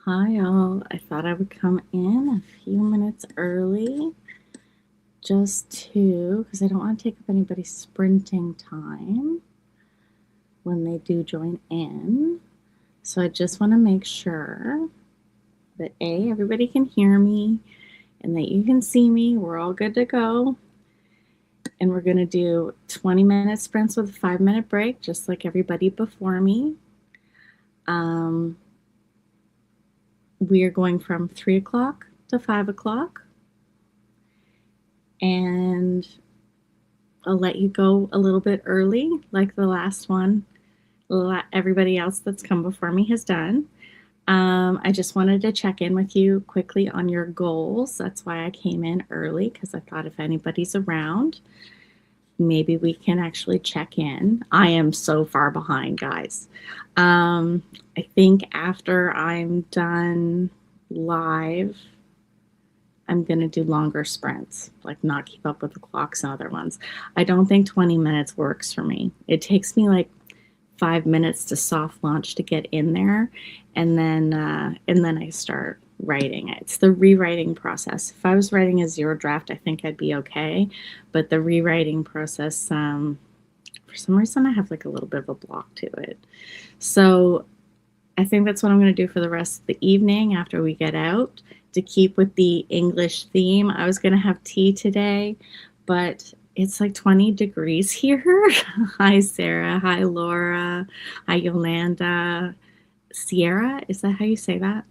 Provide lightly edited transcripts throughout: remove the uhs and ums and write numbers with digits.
Hi, all. I thought I would come in a few minutes early because I don't want to take up anybody's sprinting time when they do join in. So I just want to make sure that everybody can hear me and that you can see me. We're all good to go. And we're going to do 20-minute sprints with a 5-minute break, just like everybody before me. We are going from 3 o'clock to 5 o'clock. And I'll let you go a little bit early, like the last one everybody else that's come before me has done. I just wanted to check in with you quickly on your goals. That's why I came in early, because I thought if anybody's around, maybe we can actually check in. I am so far behind, guys. I think after I'm done live, I'm going to do longer sprints, like not keep up with the clocks and other ones. I don't think 20 minutes works for me. It takes me like 5 minutes to soft launch to get in there, and then I start writing it. It's the rewriting process. If I was writing a zero draft, I think I'd be okay, but the rewriting process, for some reason, I have like a little bit of a block to it. So I think that's what I'm going to do for the rest of the evening after we get out. To keep with the English theme, I was going to have tea today, but it's like 20 degrees here. Hi, Sarah. Hi, Laura. Hi, Yolanda. Sierra, is that how you say that?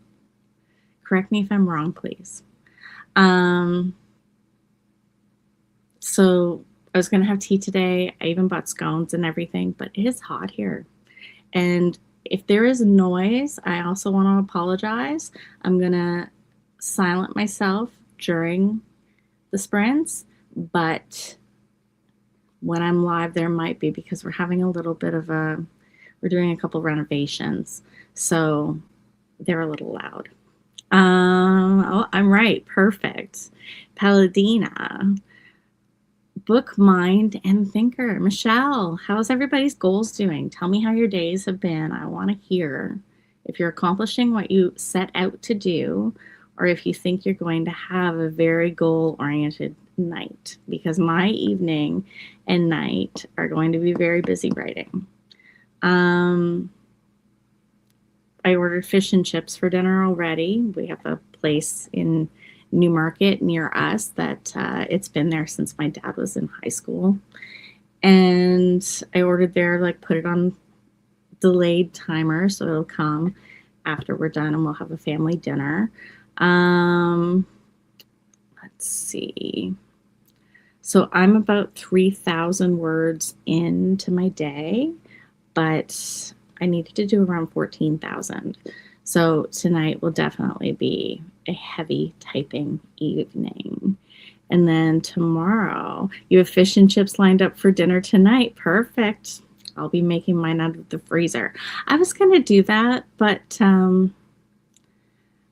Correct me if I'm wrong, please. So I was going to have tea today. I even bought scones and everything, but it is hot here. And if there is noise, I also want to apologize. I'm going to silent myself during the sprints, but when I'm live, there might be, because we're having a little bit of we're doing a couple renovations, so they're a little loud. Oh, I'm right. Perfect. Paladina. Book, mind, and thinker. Michelle, how's everybody's goals doing? Tell me how your days have been. I want to hear if you're accomplishing what you set out to do, or if you think you're going to have a very goal-oriented night, because my evening and night are going to be very busy writing. I ordered fish and chips for dinner already. We have a place in Newmarket near us that it's been there since my dad was in high school. And I ordered there, like put it on delayed timer, so it'll come after we're done and we'll have a family dinner. Let's see. So I'm about 3,000 words into my day, but I needed to do around 14,000. So tonight will definitely be a heavy typing evening. And then tomorrow, you have fish and chips lined up for dinner tonight. Perfect. I'll be making mine out of the freezer. I was going to do that, but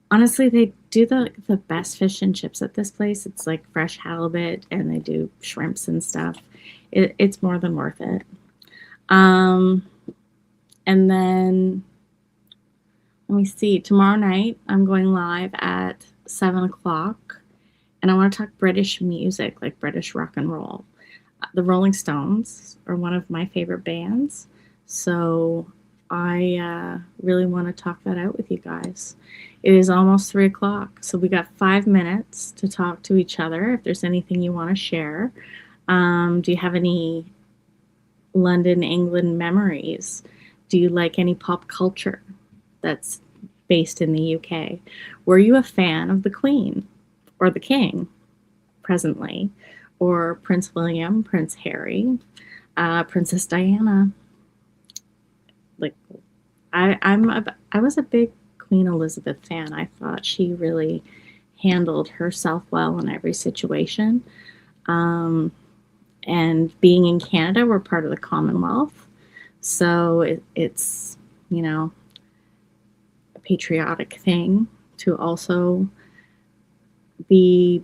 honestly, they do the best fish and chips at this place. It's like fresh halibut, and they do shrimps and stuff. It's more than worth it. And then, let me see, tomorrow night, I'm going live at 7 o'clock, and I want to talk British music, like British rock and roll. The Rolling Stones are one of my favorite bands, so I really want to talk that out with you guys. It is almost 3 o'clock, so we got 5 minutes to talk to each other if there's anything you want to share. Do you have any London, England memories? Do you like any pop culture that's based in the UK? Were you a fan of the Queen or the King presently, or Prince William, Prince Harry, Princess Diana? Like, I was a big Queen Elizabeth fan. I thought she really handled herself well in every situation. And being in Canada, we're part of the Commonwealth, so it's, a patriotic thing to also be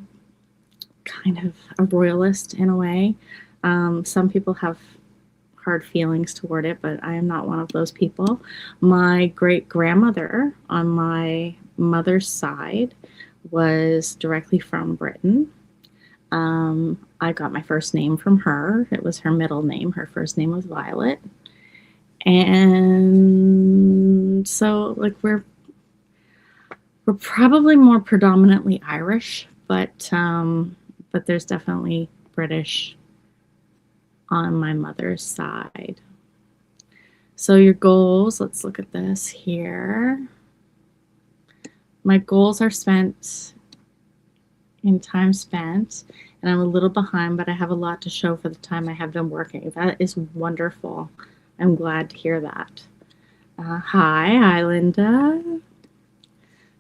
kind of a royalist in a way. Some people have hard feelings toward it, but I am not one of those people. My great grandmother on my mother's side was directly from Britain. I got my first name from her. It was her middle name. Her first name was Violet. And so like we're probably more predominantly Irish, but there's definitely British on my mother's side. So your goals, let's look at this here. My goals are spent in time spent, and I'm a little behind, but I have a lot to show for the time I have been working. That is wonderful. I'm glad to hear that. Hi, Linda.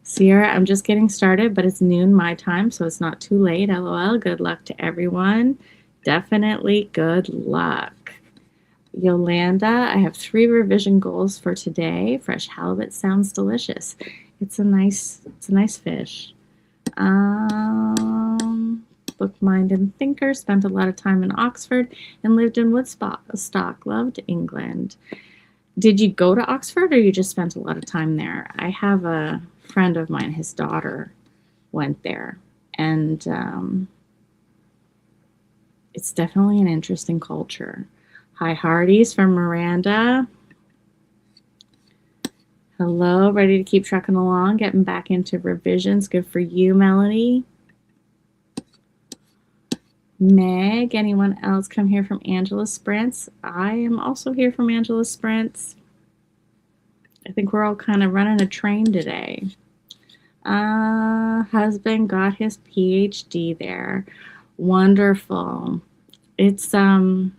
Sierra, I'm just getting started, but it's noon my time, so it's not too late. LOL. Good luck to everyone. Definitely good luck. Yolanda, I have 3 revision goals for today. Fresh halibut sounds delicious. It's a nice fish. Book, Mind, and Thinker. Spent a lot of time in Oxford and lived in Woodstock. Loved England. Did you go to Oxford or you just spent a lot of time there? I have a friend of mine, his daughter went there. And it's definitely an interesting culture. Hi, Hardee's from Miranda. Hello, ready to keep trucking along, getting back into revisions. Good for you, Melanie. Meg, anyone else come here from Angela Sprints? I am also here from Angela Sprints. I think we're all kind of running a train today. Husband got his PhD there. Wonderful. It's a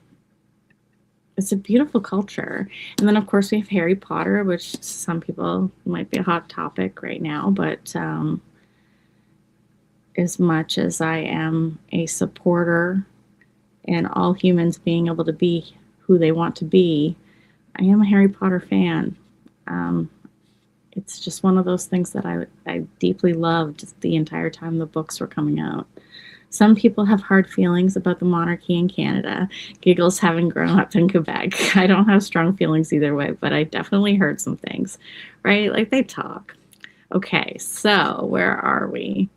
beautiful culture. And then of course we have Harry Potter, which some people might be a hot topic right now, but as much as I am a supporter and all humans being able to be who they want to be, I am a Harry Potter fan. It's just one of those things that I deeply loved the entire time the books were coming out. Some people have hard feelings about the monarchy in Canada. Giggles, having grown up in Quebec. I don't have strong feelings either way, but I definitely heard some things, right? Like they talk. Okay, so where are we?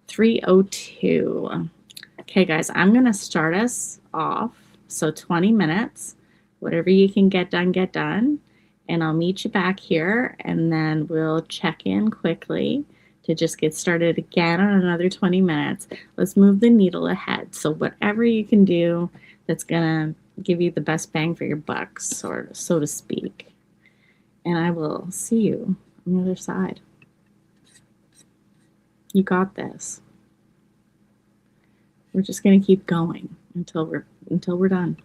3:02. Okay, guys, I'm going to start us off. So 20 minutes, whatever you can get done. And I'll meet you back here, and then we'll check in quickly to just get started again on another 20 minutes. Let's move the needle ahead. So whatever you can do that's going to give you the best bang for your buck, so to speak. And I will see you on the other side. You got this. We're just going to keep going until we're done.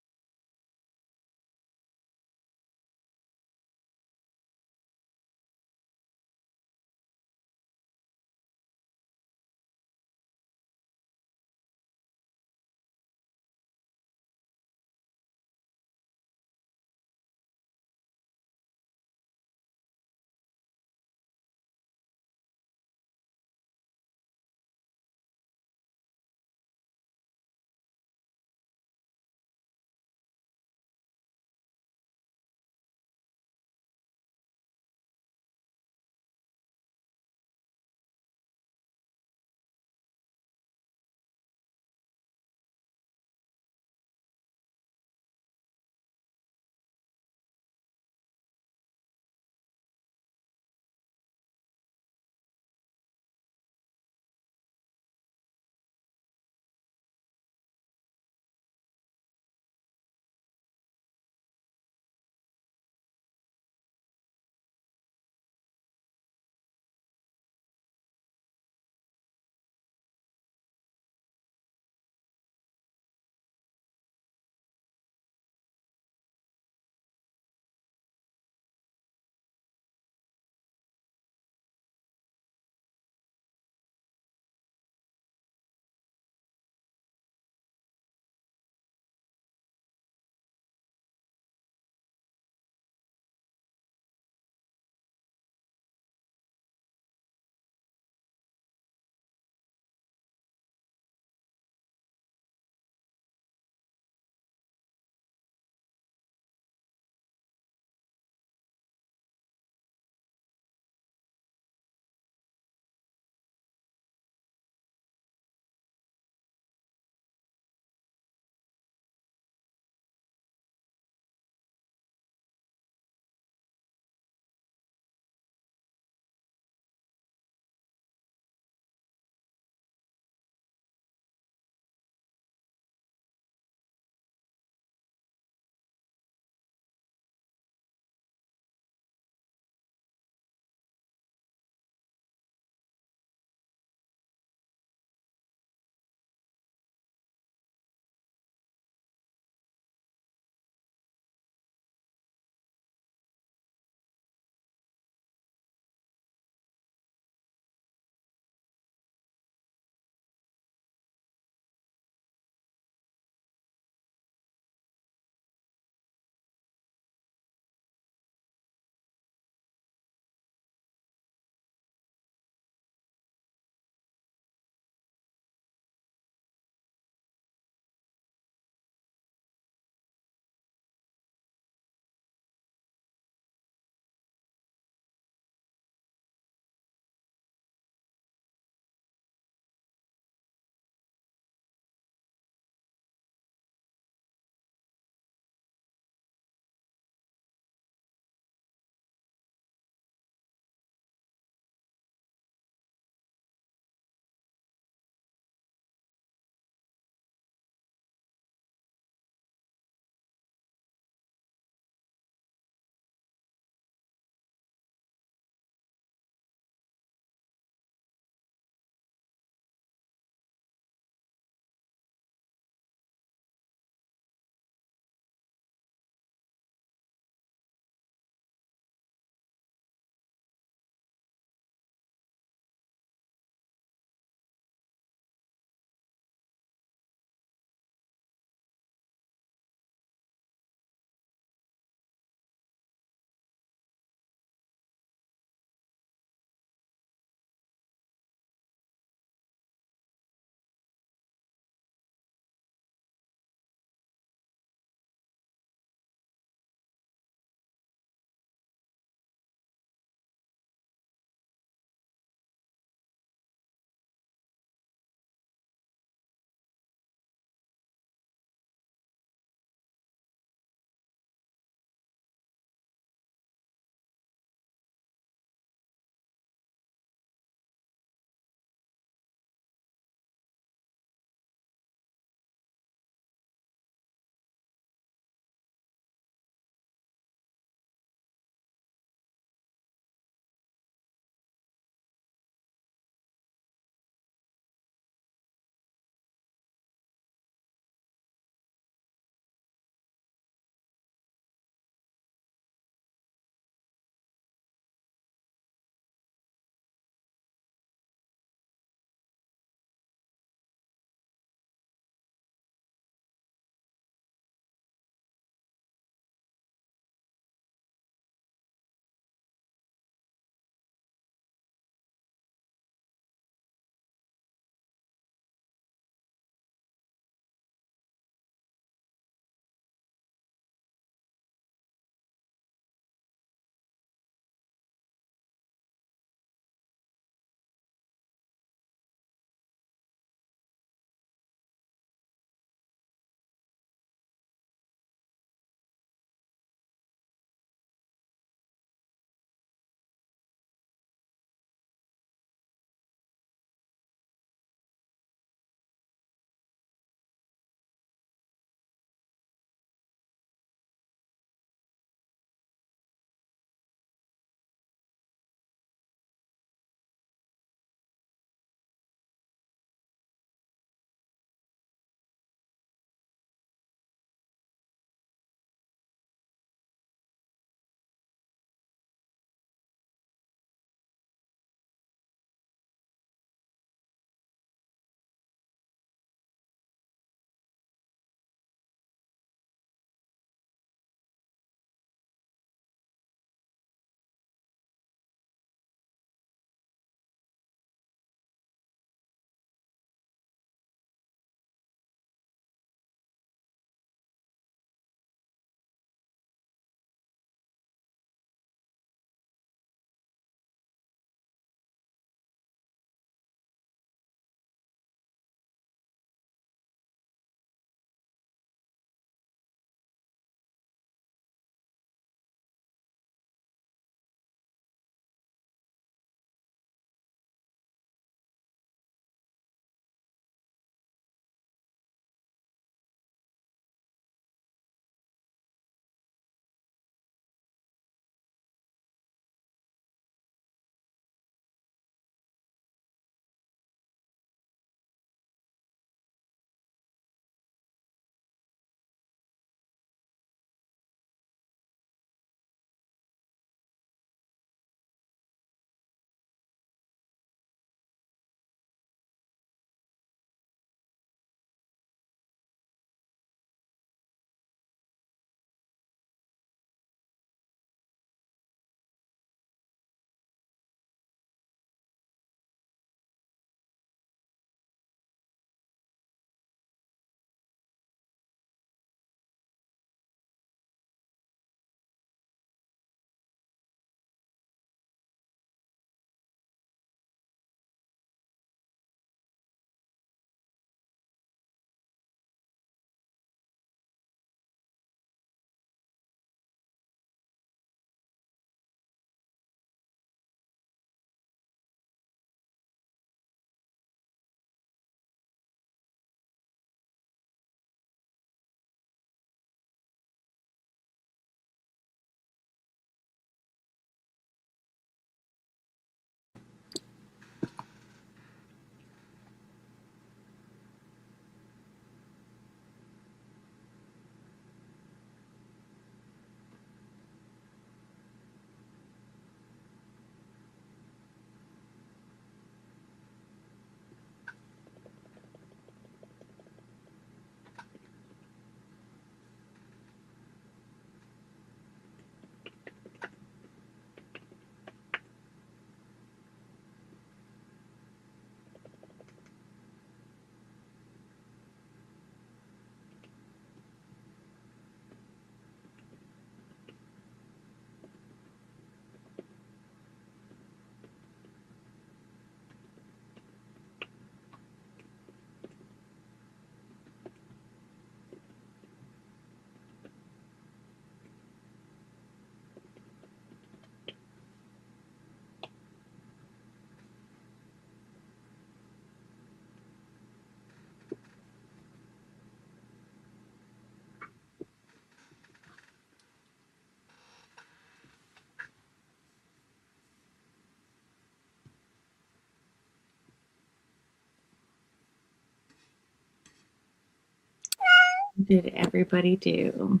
did everybody do?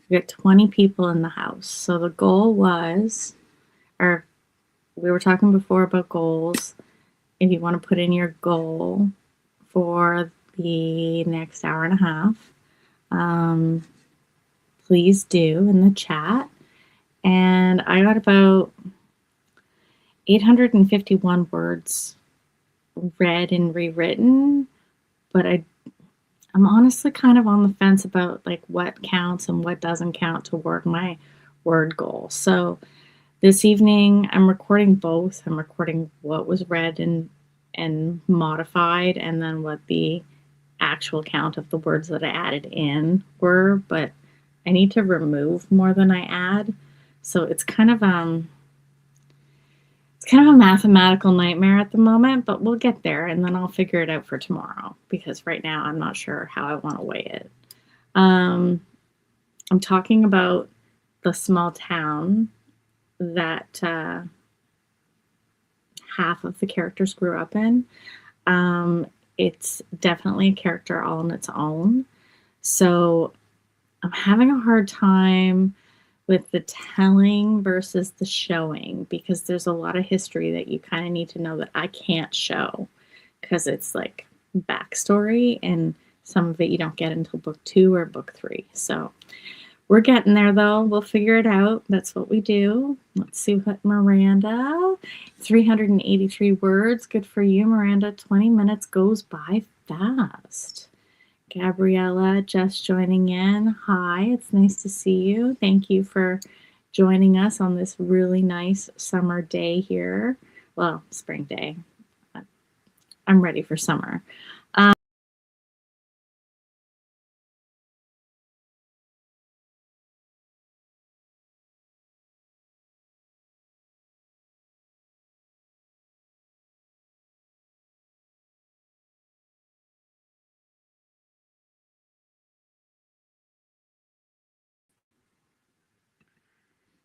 We got 20 people in the house. So the goal was, or we were talking before about goals. If you want to put in your goal for the next hour and a half, please do in the chat. And I got about 851 words read and rewritten, but I'm honestly kind of on the fence about like what counts and what doesn't count toward my word goal. So this evening I'm recording both. I'm recording what was read and modified, and then what the actual count of the words that I added in were, but I need to remove more than I add. So it's kind of a mathematical nightmare at the moment, but we'll get there, and then I'll figure it out for tomorrow, because right now I'm not sure how I want to weigh it. I'm talking about the small town that half of the characters grew up in. It's definitely a character all on its own. So I'm having a hard time with the telling versus the showing, because there's a lot of history that you kind of need to know that I can't show, because it's like backstory, and some of it you don't get until book 2 or book 3. So we're getting there though. We'll figure it out. That's what we do. Let's see what Miranda, 383 words. Good for you, Miranda. 20 minutes goes by fast. Gabriella just joining in. Hi, it's nice to see you. Thank you for joining us on this really nice summer day here. Well, spring day. I'm ready for summer.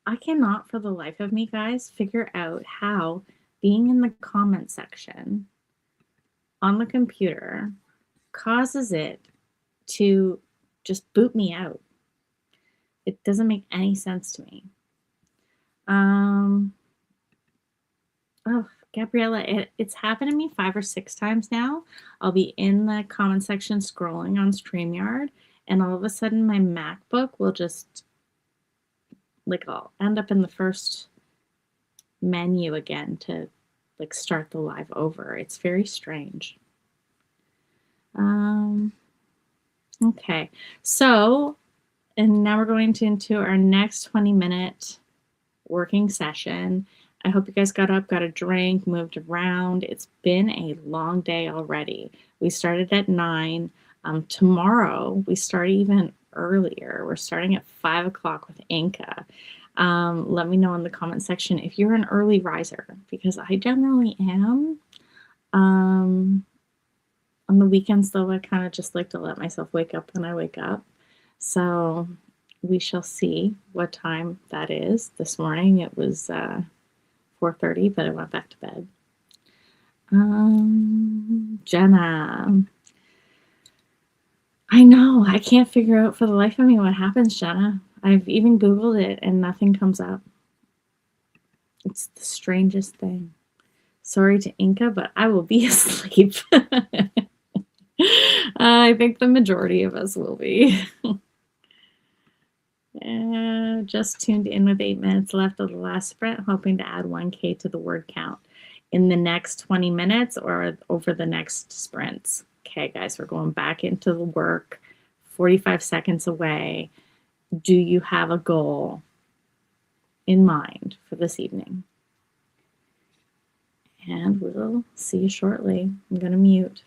I cannot for the life of me, guys, figure out how being in the comment section on the computer causes it to just boot me out. It doesn't make any sense to me. Oh, Gabriella, it's happened to me 5 or 6 times now. I'll be in the comment section scrolling on StreamYard, and all of a sudden my MacBook will just, like, I'll end up in the first menu again to, like, start the live over. It's very strange. Okay, so, and now we're going into our next 20-minute working session. I hope you guys got up, got a drink, moved around. It's been a long day already. We started at 9. Tomorrow, we start even earlier. We're starting at 5 o'clock with Inca. Let me know in the comment section if you're an early riser, because I generally am. On the weekends, though, I kind of just like to let myself wake up when I wake up. So we shall see what time that is. This morning it was 4:30, but I went back to bed. Jenna. I know, I can't figure out for the life of me what happens, Jenna. I've even Googled it and nothing comes up. It's the strangest thing. Sorry to Inca, but I will be asleep. I think the majority of us will be. Just tuned in with 8 minutes left of the last sprint, hoping to add 1K to the word count in the next 20 minutes or over the next sprints. Okay, guys, we're going back into the work. 45 seconds away. Do you have a goal in mind for this evening? And we'll see you shortly. I'm going to mute.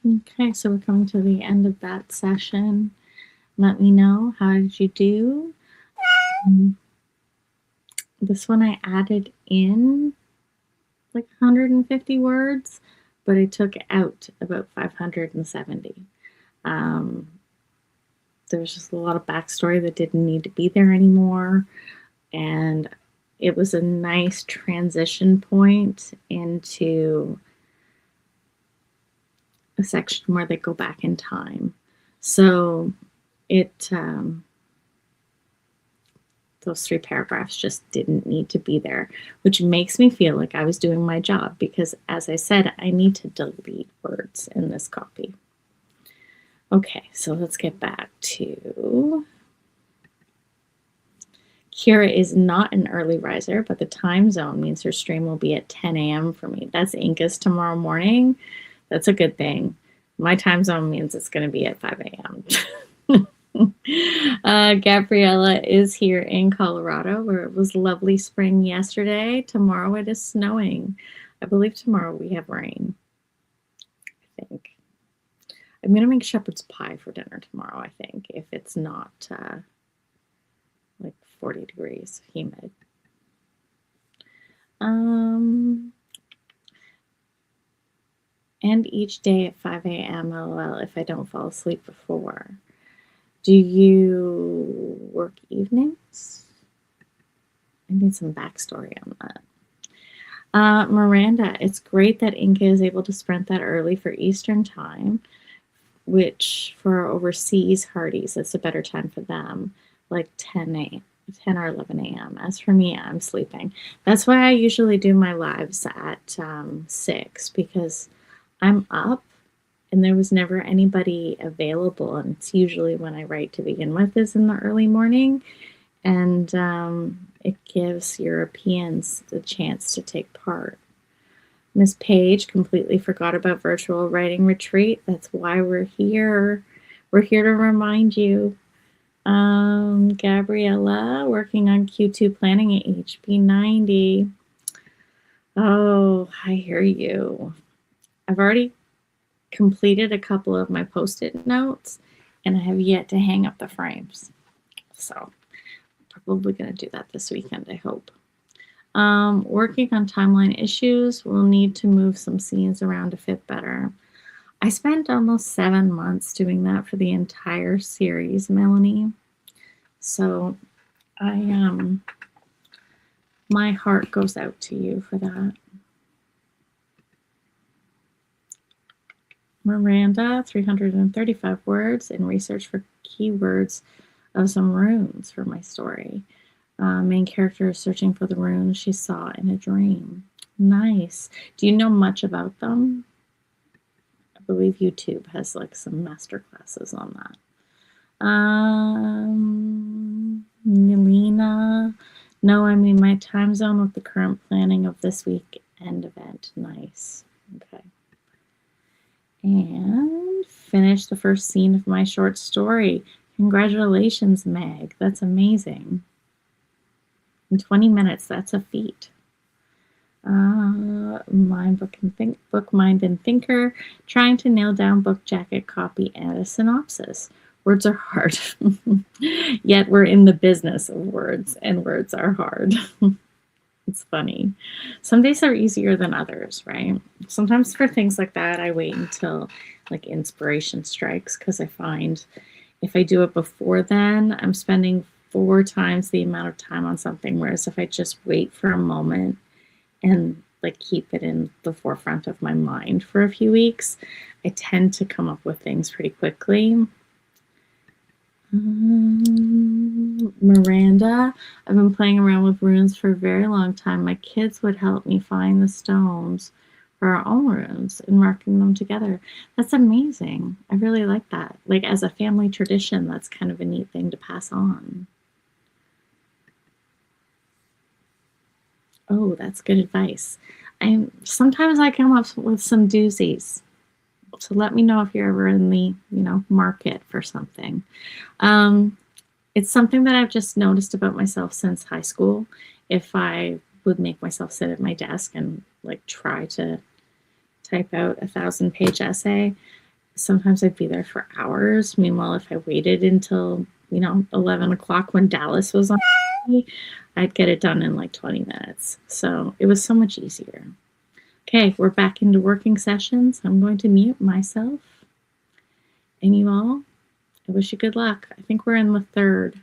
Okay, so we're coming to the end of that session. Let me know, how did you do? This one I added in like 150 words, but I took out about 570. There's just a lot of backstory that didn't need to be there anymore. And it was a nice transition point into a section where they go back in time. So it, those 3 paragraphs just didn't need to be there, which makes me feel like I was doing my job because, as I said, I need to delete words in this copy. Okay, so let's get back to Kira is not an early riser, but the time zone means her stream will be at 10 a.m. for me. That's Inca's tomorrow morning. That's a good thing. My time zone means it's going to be at 5 a.m. Gabriella is here in Colorado, where it was lovely spring yesterday. Tomorrow it is snowing. I believe tomorrow we have rain. I think. I'm going to make shepherd's pie for dinner tomorrow, I think, if it's not like 40 degrees humid. And each day at 5 a.m. LOL if I don't fall asleep before. Do you work evenings? I need some backstory on that. Miranda, it's great that Inca is able to sprint that early for Eastern time, which for overseas hardies, it's a better time for them, like 10 or 11 a.m. As for me, I'm sleeping. That's why I usually do my lives at 6, because I'm up and there was never anybody available. And it's usually when I write to begin with is in the early morning. And it gives Europeans the chance to take part. Miss Page completely forgot about virtual writing retreat. That's why we're here. We're here to remind you. Gabriella, working on Q2 planning at HB 90. Oh, I hear you. I've already completed a couple of my post-it notes, and I have yet to hang up the frames. So I'm probably going to do that this weekend, I hope. Working on timeline issues, we'll need to move some scenes around to fit better. I spent almost 7 months doing that for the entire series, Melanie. So my heart goes out to you for that. Miranda, 335 words in research for keywords of some runes for my story. Main character is searching for the runes she saw in a dream. Nice. Do you know much about them? I believe YouTube has like some master classes on that. Nilina. No, I mean my time zone with the current planning of this weekend event. Nice. Okay. And finish the first scene of my short story. Congratulations, Meg. That's amazing. In 20 minutes, that's a feat. Mind, book, mind, and thinker. Trying to nail down book jacket copy and a synopsis. Words are hard. Yet we're in the business of words, and words are hard. It's funny. Some days are easier than others, right? Sometimes for things like that, I wait until like inspiration strikes, because I find if I do it before then, I'm spending 4 times the amount of time on something. Whereas if I just wait for a moment and like keep it in the forefront of my mind for a few weeks, I tend to come up with things pretty quickly. Miranda, I've been playing around with runes for a very long time. My kids would help me find the stones for our own runes and marking them together. That's amazing. I really like that. Like as a family tradition, that's kind of a neat thing to pass on. Oh, that's good advice. Sometimes I come up with some doozies. So let me know if you're ever in the, market for something. It's something that I've just noticed about myself since high school. If I would make myself sit at my desk and like try to type out a 1,000-page essay, sometimes I'd be there for hours. Meanwhile, if I waited until, 11 o'clock when Dallas was on, I'd get it done in like 20 minutes. So it was so much easier. Okay, we're back into working sessions. I'm going to mute myself. And you all, I wish you good luck. I think we're in the third.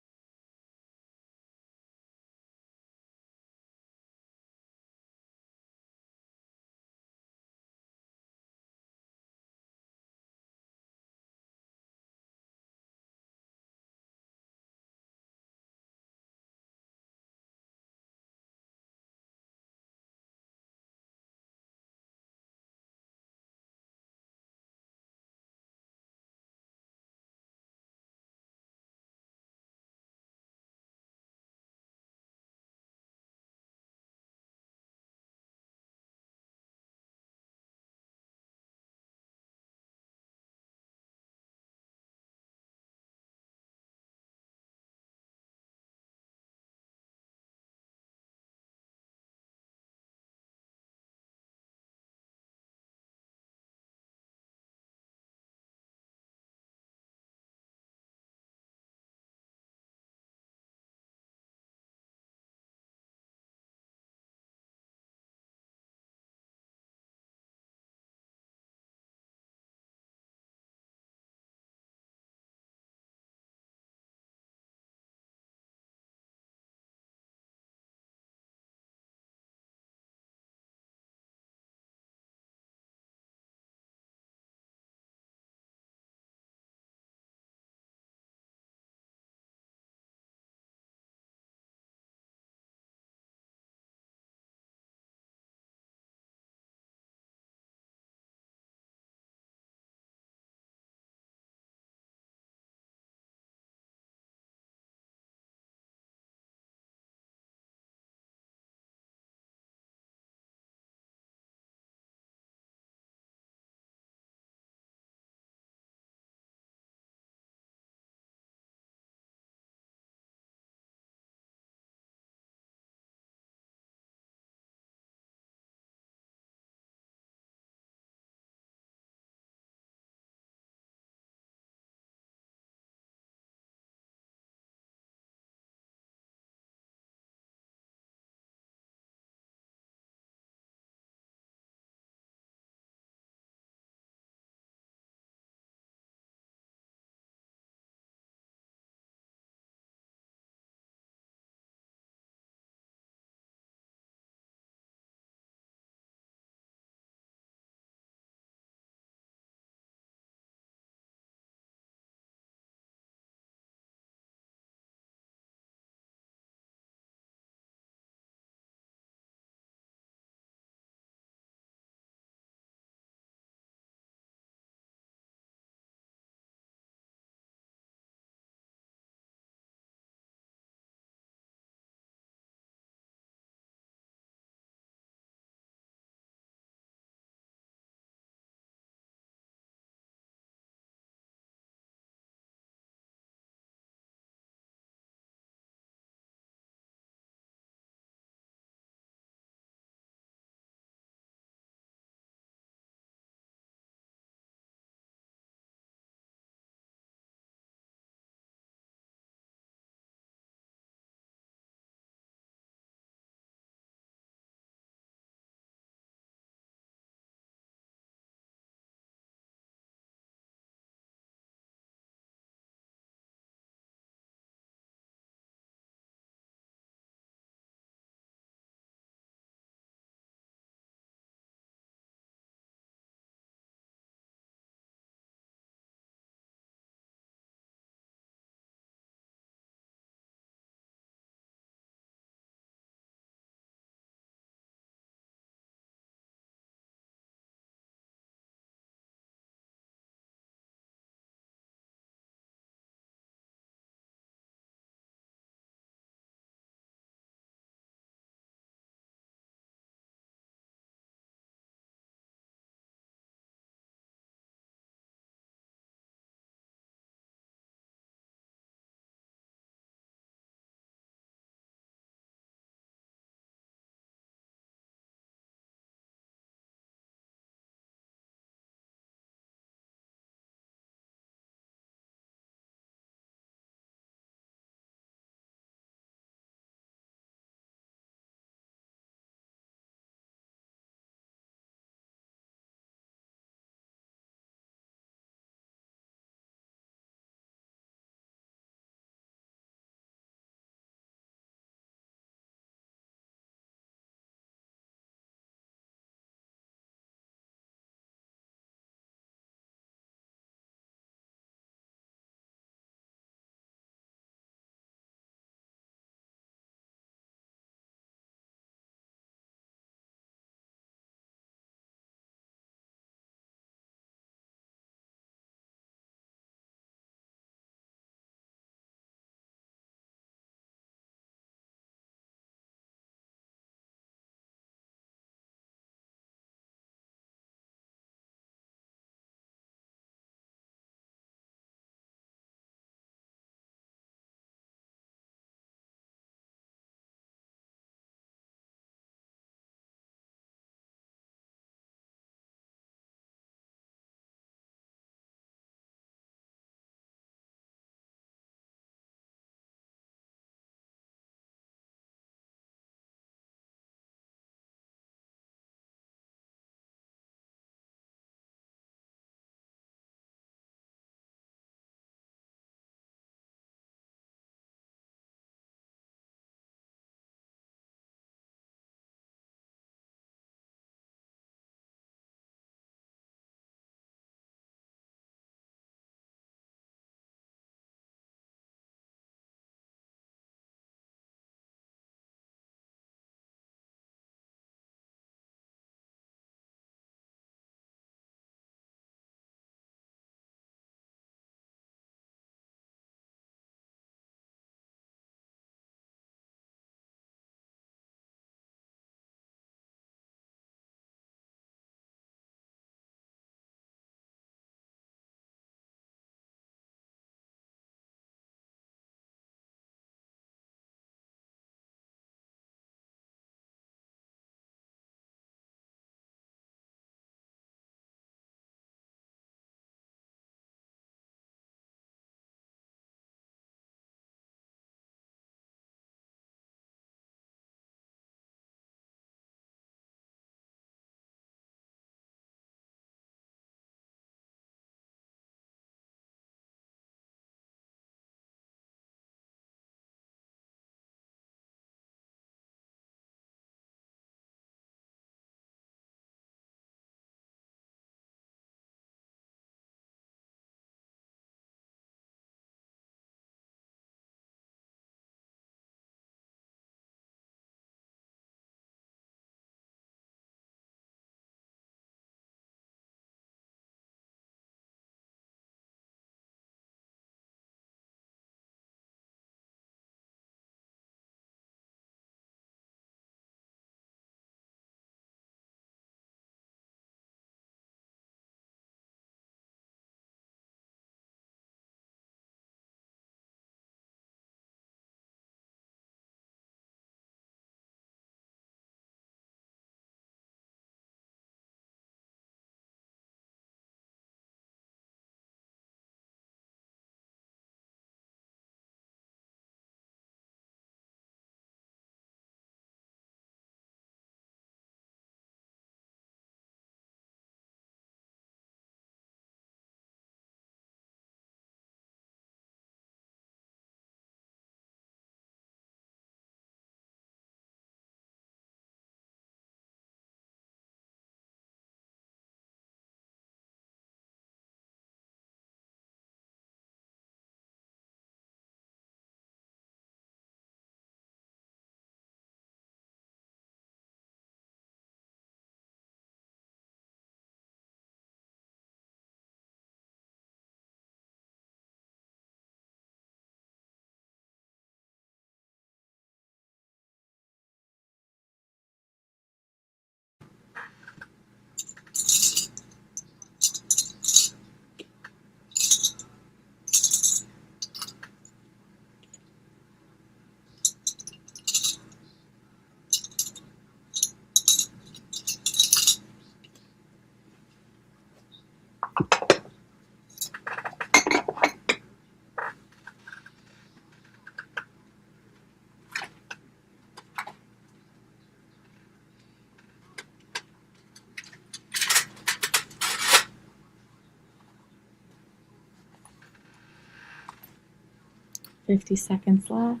50 seconds left.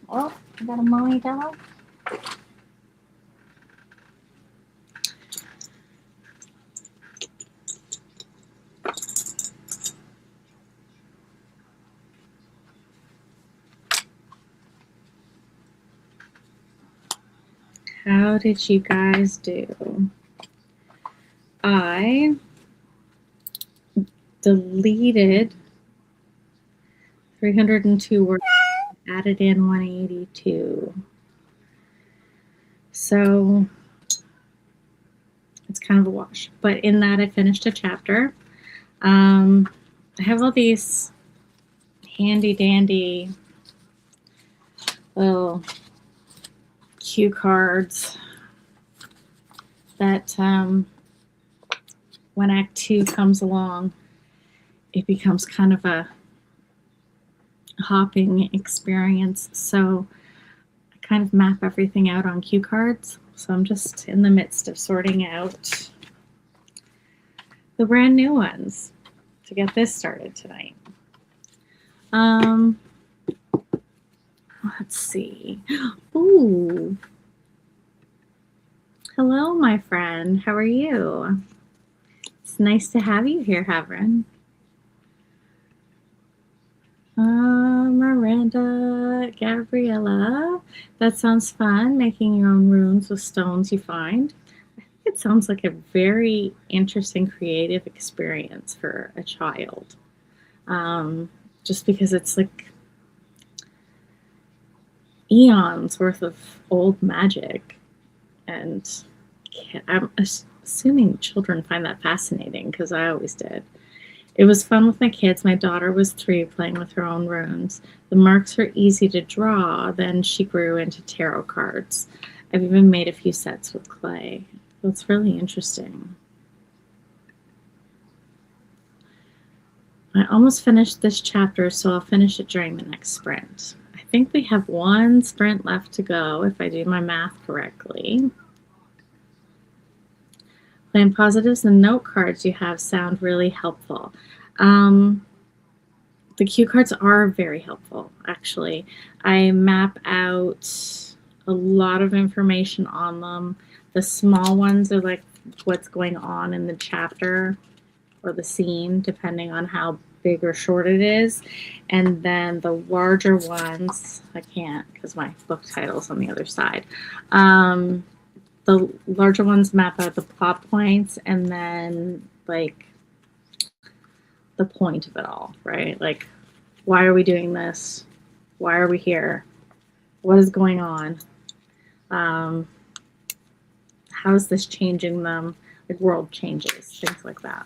Oh, I got a mommy dog. How did you guys do? I deleted 302 words, added in 182. So it's kind of a wash. But in that, I finished a chapter. I have all these handy dandy little cue cards that when Act 2 comes along, it becomes kind of a hopping experience. So I kind of map everything out on cue cards. So I'm just in the midst of sorting out the brand new ones to get this started tonight. Let's see. Ooh. Hello, my friend. How are you? It's nice to have you here, Havren. Miranda, Gabriella. That sounds fun, making your own runes with stones you find. I think it sounds like a very interesting creative experience for a child. Just because it's like eons worth of old magic. And I'm assuming children find that fascinating because I always did. It was fun with my kids. My daughter was 3, playing with her own runes. The marks were easy to draw. Then she grew into tarot cards. I've even made a few sets with clay. So it's really interesting. I almost finished this chapter, so I'll finish it during the next sprint. I think we have 1 sprint left to go, if I do my math correctly. Plan positives and note cards you have sound really helpful. The cue cards are very helpful, actually. I map out a lot of information on them. The small ones are like what's going on in the chapter or the scene, depending on how big or short it is. And then the larger ones, I can't because my book title's on the other side. The larger ones map out the plot points and then like the point of it all, right? Like, why are we doing this? Why are we here? What is going on? How is this changing them? Like world changes, things like that.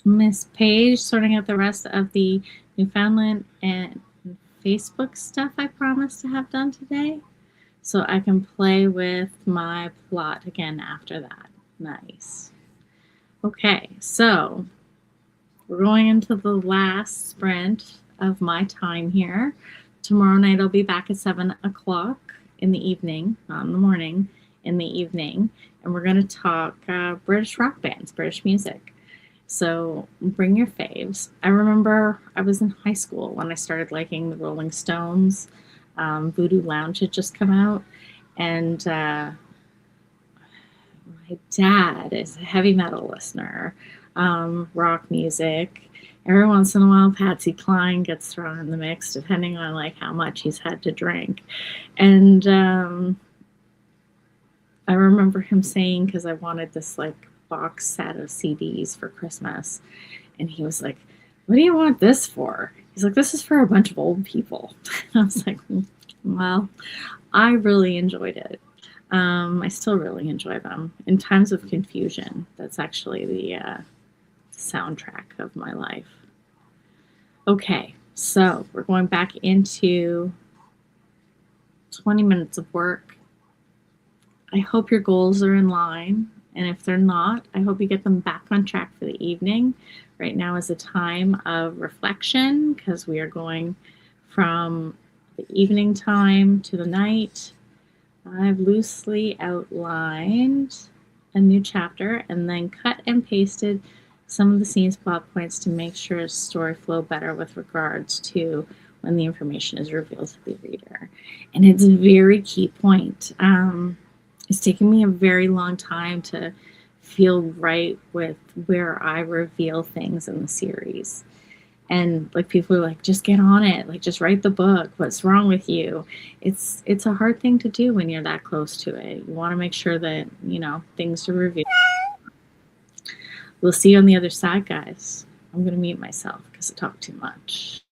Miss Page sorting out the rest of the Newfoundland and Facebook stuff I promised to have done today, so I can play with my plot again after that. Nice. Okay, so we're going into the last sprint of my time here. Tomorrow night I'll be back at 7 o'clock in the evening, not in the morning, in the evening, and we're going to talk British rock bands, British music. So bring your faves. I remember I was in high school when I started liking the Rolling Stones. Voodoo Lounge had just come out, and my dad is a heavy metal listener, rock music. Every once in a while, Patsy Cline gets thrown in the mix, depending on like how much he's had to drink. And I remember him saying, because I wanted this like box set of CDs for Christmas, and he was like, "What do you want this for?" He's like, "This is for a bunch of old people." I was like, well, I really enjoyed it. I still really enjoy them. In times of confusion, that's actually the soundtrack of my life. Okay, so we're going back into 20 minutes of work. I hope your goals are in line. And if they're not, I hope you get them back on track for the evening. Right now is a time of reflection because we are going from the evening time to the night. I've loosely outlined a new chapter and then cut and pasted some of the scenes plot points to make sure story flow better with regards to when the information is revealed to the reader. And it's a very key point. It's taken me a very long time to feel right with where I reveal things in the series. And like people are like, just get on it, like just write the book. What's wrong with you? It's a hard thing to do when you're that close to it. You want to make sure that things are revealed. We'll see you on the other side, guys. I'm gonna mute myself because I talk too much.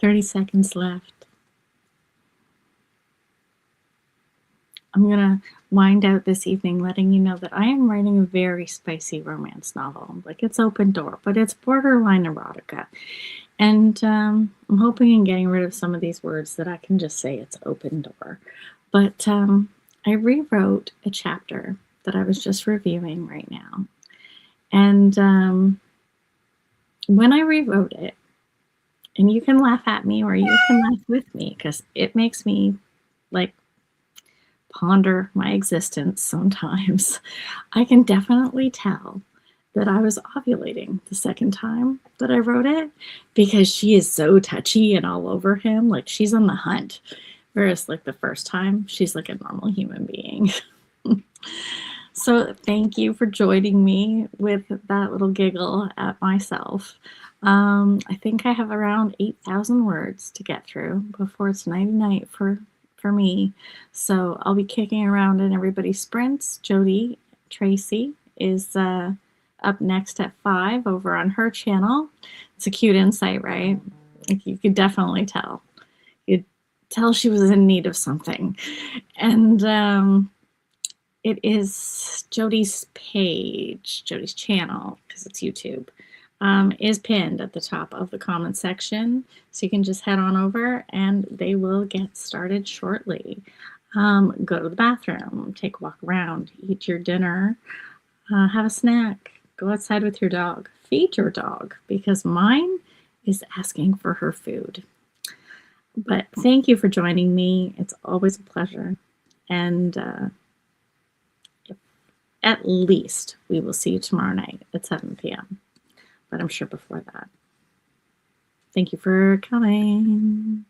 30 seconds left. I'm going to wind out this evening letting you know that I am writing a very spicy romance novel. Like, it's open door, but it's borderline erotica. And I'm hoping in getting rid of some of these words that I can just say it's open door. But I rewrote a chapter that I was just reviewing right now. And when I rewrote it, and you can laugh at me or you can laugh with me because it makes me like ponder my existence sometimes. I can definitely tell that I was ovulating the second time that I wrote it because she is so touchy and all over him. Like, she's on the hunt. Whereas, like, the first time, she's like a normal human being. So thank you for joining me with that little giggle at myself. I think I have around 8,000 words to get through before it's night-night for me. So I'll be kicking around in everybody's sprints. Jody Tracy is up next at 5 over on her channel. It's a cute insight, right? Like, you could definitely tell. You'd tell she was in need of something. And it is Jody's page, Jody's channel, because it's YouTube, is pinned at the top of the comment section. So you can just head on over and they will get started shortly. Go to the bathroom, take a walk around, eat your dinner, have a snack, go outside with your dog, feed your dog, because mine is asking for her food. But thank you for joining me. It's always a pleasure. And at least we will see you tomorrow night at 7 p.m. But I'm sure before that. Thank you for coming.